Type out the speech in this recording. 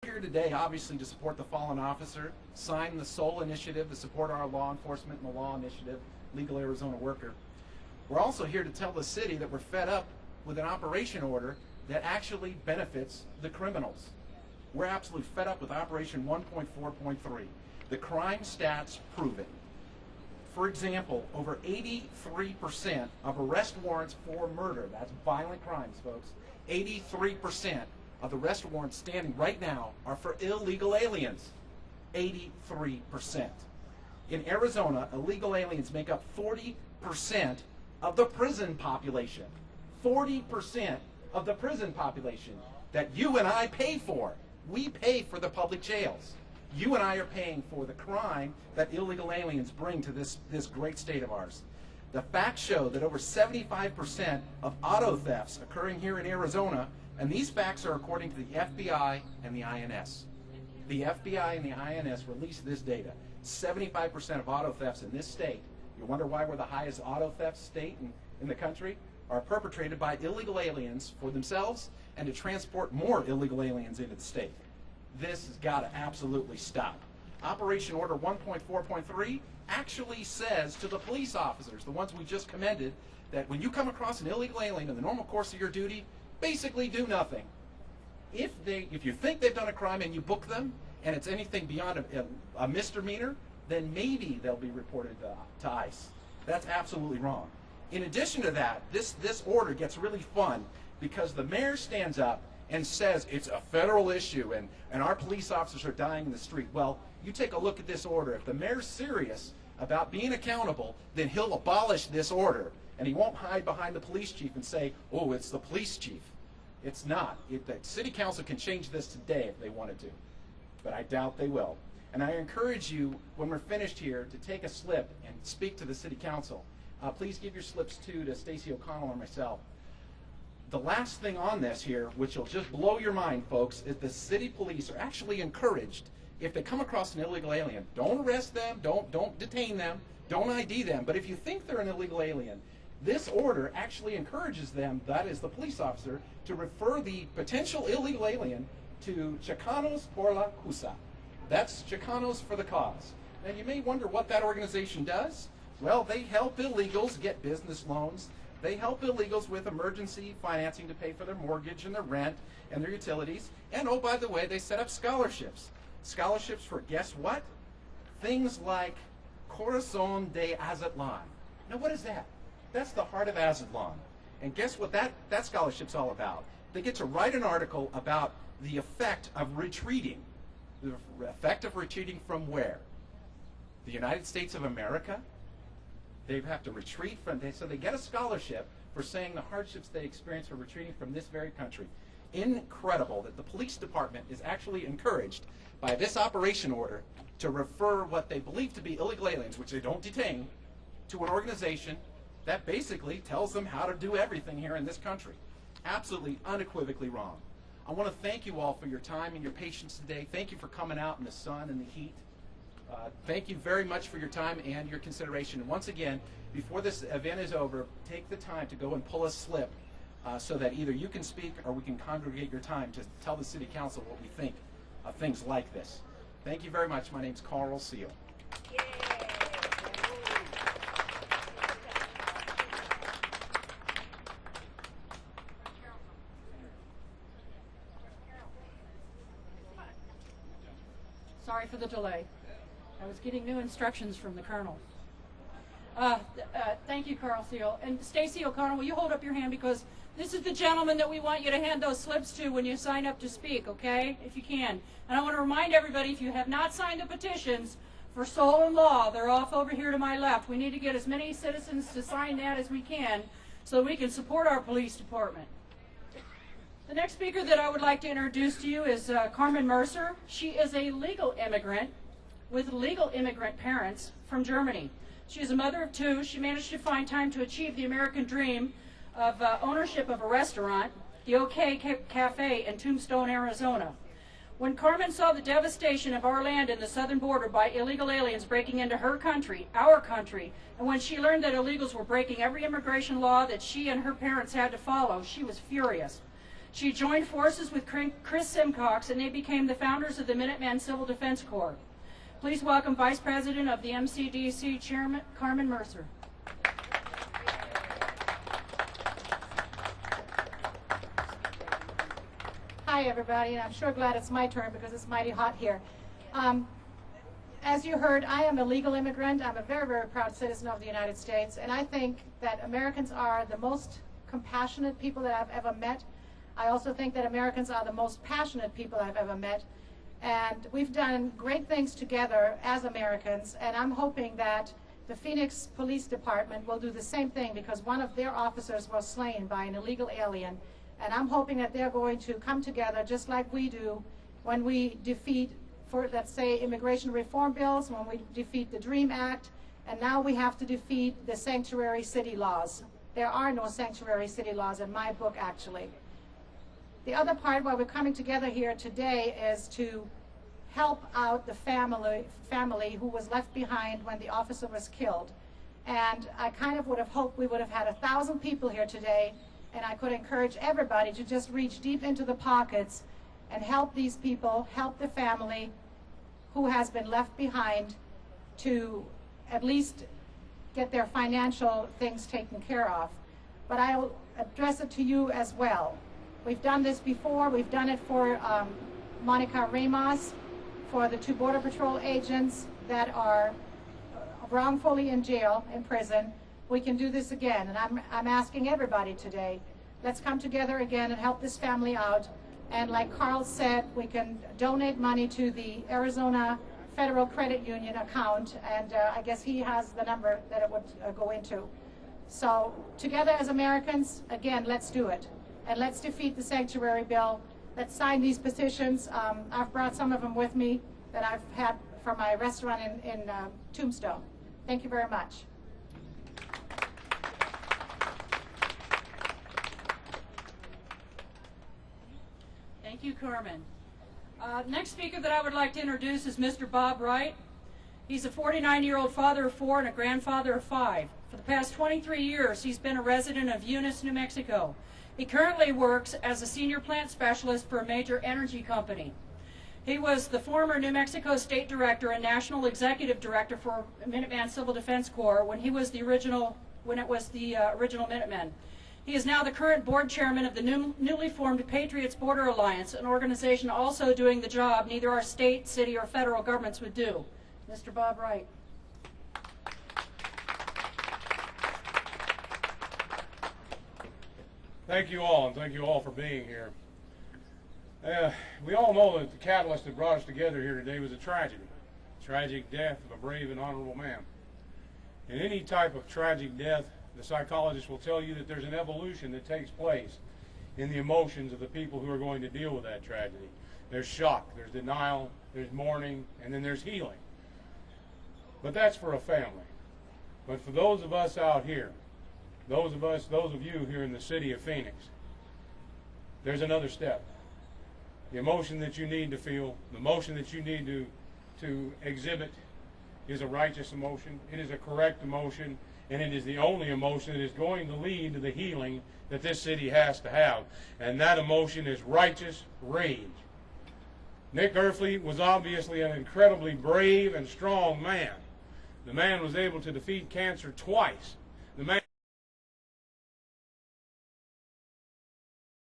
here today, obviously, to support the fallen officer, sign the SOL initiative to support our law enforcement and the law initiative, Legal Arizona Worker. We're also here to tell the city that we're fed up with an operation order that actually benefits the criminals. We're absolutely fed up with Operation 1.4.3. The crime stats prove it. For example, over 83% of arrest warrants for murder, that's violent crimes, folks, 83% of the arrest warrants standing right now are for illegal aliens. 83%. In Arizona, illegal aliens make up 40% of the prison population. 40% of the prison population that you and I pay for. We pay for the public jails. You and I are paying for the crime that illegal aliens bring to this great state of ours. The facts show that over 75% of auto thefts occurring here in Arizona, and these facts are according to the FBI and the INS. The FBI and the INS released this data. 75% of auto thefts in this state, you wonder why we're the highest auto theft state in the country, are perpetrated by illegal aliens for themselves and to transport more illegal aliens into the state. This has got to absolutely stop. Operation Order 1.4.3 actually says to the police officers, the ones we just commended, that when you come across an illegal alien in the normal course of your duty, basically do nothing. If you think they've done a crime and you book them, and it's anything beyond a misdemeanor, then maybe they'll be reported to ICE. That's absolutely wrong. In addition to that, this order gets really fun because the mayor stands up and says it's a federal issue and our police officers are dying in the street. Well, you take a look at this order. If the mayor's serious about being accountable, then he'll abolish this order. And he won't hide behind the police chief and say, oh, it's the police chief. It's not. The city council can change this today if they wanted to, but I doubt they will. And I encourage you, when we're finished here, to take a slip and speak to the city council. Please give your slips to Stacey O'Connell or myself. The last thing on this here, which will just blow your mind, folks, is the city police are actually encouraged, if they come across an illegal alien, don't arrest them, don't detain them, don't ID them, but if you think they're an illegal alien, this order actually encourages them, that is the police officer, to refer the potential illegal alien to Chicanos por la Causa. That's Chicanos for the Cause. And you may wonder what that organization does. Well, they help illegals get business loans. They help illegals with emergency financing to pay for their mortgage and their rent and their utilities. And oh, by the way, they set up scholarships. Scholarships for, guess what? Things like Corazon de Aztlan. Now, what is that? That's the heart of Aztlan. And guess what that scholarship's all about? They get to write an article about the effect of retreating. The effect of retreating from where? The United States of America? They have to retreat from, so they get a scholarship for saying the hardships they experience for retreating from this very country. Incredible that the police department is actually encouraged by this operation order to refer what they believe to be illegal aliens, which they don't detain, to an organization that basically tells them how to do everything here in this country. Absolutely, unequivocally wrong. I want to thank you all for your time and your patience today. Thank you for coming out in the sun and the heat. Thank you very much for your time and your consideration. And once again, before this event is over, take the time to go and pull a slip so that either you can speak or we can congregate your time to tell the City Council what we think of things like this. Thank you very much. My name's Carl Seal. Yay. Sorry for the delay. I was getting new instructions from the Colonel. Thank you, Carl Seal. And Stacey O'Connell, will you hold up your hand, because this is the gentleman that we want you to hand those slips to when you sign up to speak, okay, if you can. And I want to remind everybody, if you have not signed the petitions for SOL and Law, they're off over here to my left. We need to get as many citizens to sign that as we can so we can support our police department. The next speaker that I would like to introduce to you is Carmen Mercer. She is a legal immigrant with legal immigrant parents from Germany. She is a mother of two. She managed to find time to achieve the American dream of ownership of a restaurant, the OK Cafe in Tombstone, Arizona. When Carmen saw the devastation of our land in the southern border by illegal aliens breaking into her country, our country, and when she learned that illegals were breaking every immigration law that she and her parents had to follow, she was furious. She joined forces with Chris Simcox, and they became the founders of the Minuteman Civil Defense Corps. Please welcome Vice President of the MCDC, Chairman Carmen Mercer. Hi, everybody, and I'm sure glad it's my turn because it's mighty hot here. As you heard, I am a legal immigrant. I'm a very, very proud citizen of the United States, and I think that Americans are the most compassionate people that I've ever met. I also think that Americans are the most passionate people I've ever met, and we've done great things together as Americans, and I'm hoping that the Phoenix Police Department will do the same thing because one of their officers was slain by an illegal alien, and I'm hoping that they're going to come together just like we do when we defeat, for let's say, immigration reform bills, when we defeat the DREAM Act, and now we have to defeat the sanctuary city laws. There are no sanctuary city laws in my book, actually. The other part why we're coming together here today is to help out the family who was left behind when the officer was killed. And I kind of would have hoped we would have had 1,000 people here today, and I could encourage everybody to just reach deep into the pockets and help these people, help the family who has been left behind to at least get their financial things taken care of. But I'll address it to you as well. We've done this before. We've done it for Monica Ramos, for the 2 Border Patrol agents that are wrongfully in jail, in prison. We can do this again, and I'm asking everybody today, let's come together again and help this family out. And like Carl said, we can donate money to the Arizona Federal Credit Union account, and I guess he has the number that it would go into. So together as Americans, again, let's do it. And let's defeat the sanctuary bill. Let's sign these petitions. I've brought some of them with me that I've had from my restaurant in Tombstone. Thank you very much. Thank you, Carmen. Next speaker that I would like to introduce is Mr. Bob Wright. He's a 49-year-old father of 4 and a grandfather of 5. For the past 23 years, he's been a resident of Eunice, New Mexico. He currently works as a senior plant specialist for a major energy company. He was the former New Mexico State Director and National Executive Director for Minuteman Civil Defense Corps when it was the original Minutemen. He is now the current board chairman of the newly formed Patriots Border Alliance, an organization also doing the job neither our state, city, or federal governments would do. Mr. Bob Wright. Thank you all, and thank you all for being here. We all know that the catalyst that brought us together here today was a tragedy. Tragic death of a brave and honorable man. In any type of tragic death, the psychologist will tell you that there's an evolution that takes place in the emotions of the people who are going to deal with that tragedy. There's shock, there's denial, there's mourning, and then there's healing. But that's for a family. But for those of us out here, those of you here in the city of Phoenix, there's another step. The emotion that you need to feel, the emotion that you need to exhibit is a righteous emotion. It is a correct emotion, and it is the only emotion that is going to lead to the healing that this city has to have. And that emotion is righteous rage. Nick Earfleet was obviously an incredibly brave and strong man. The man was able to defeat cancer twice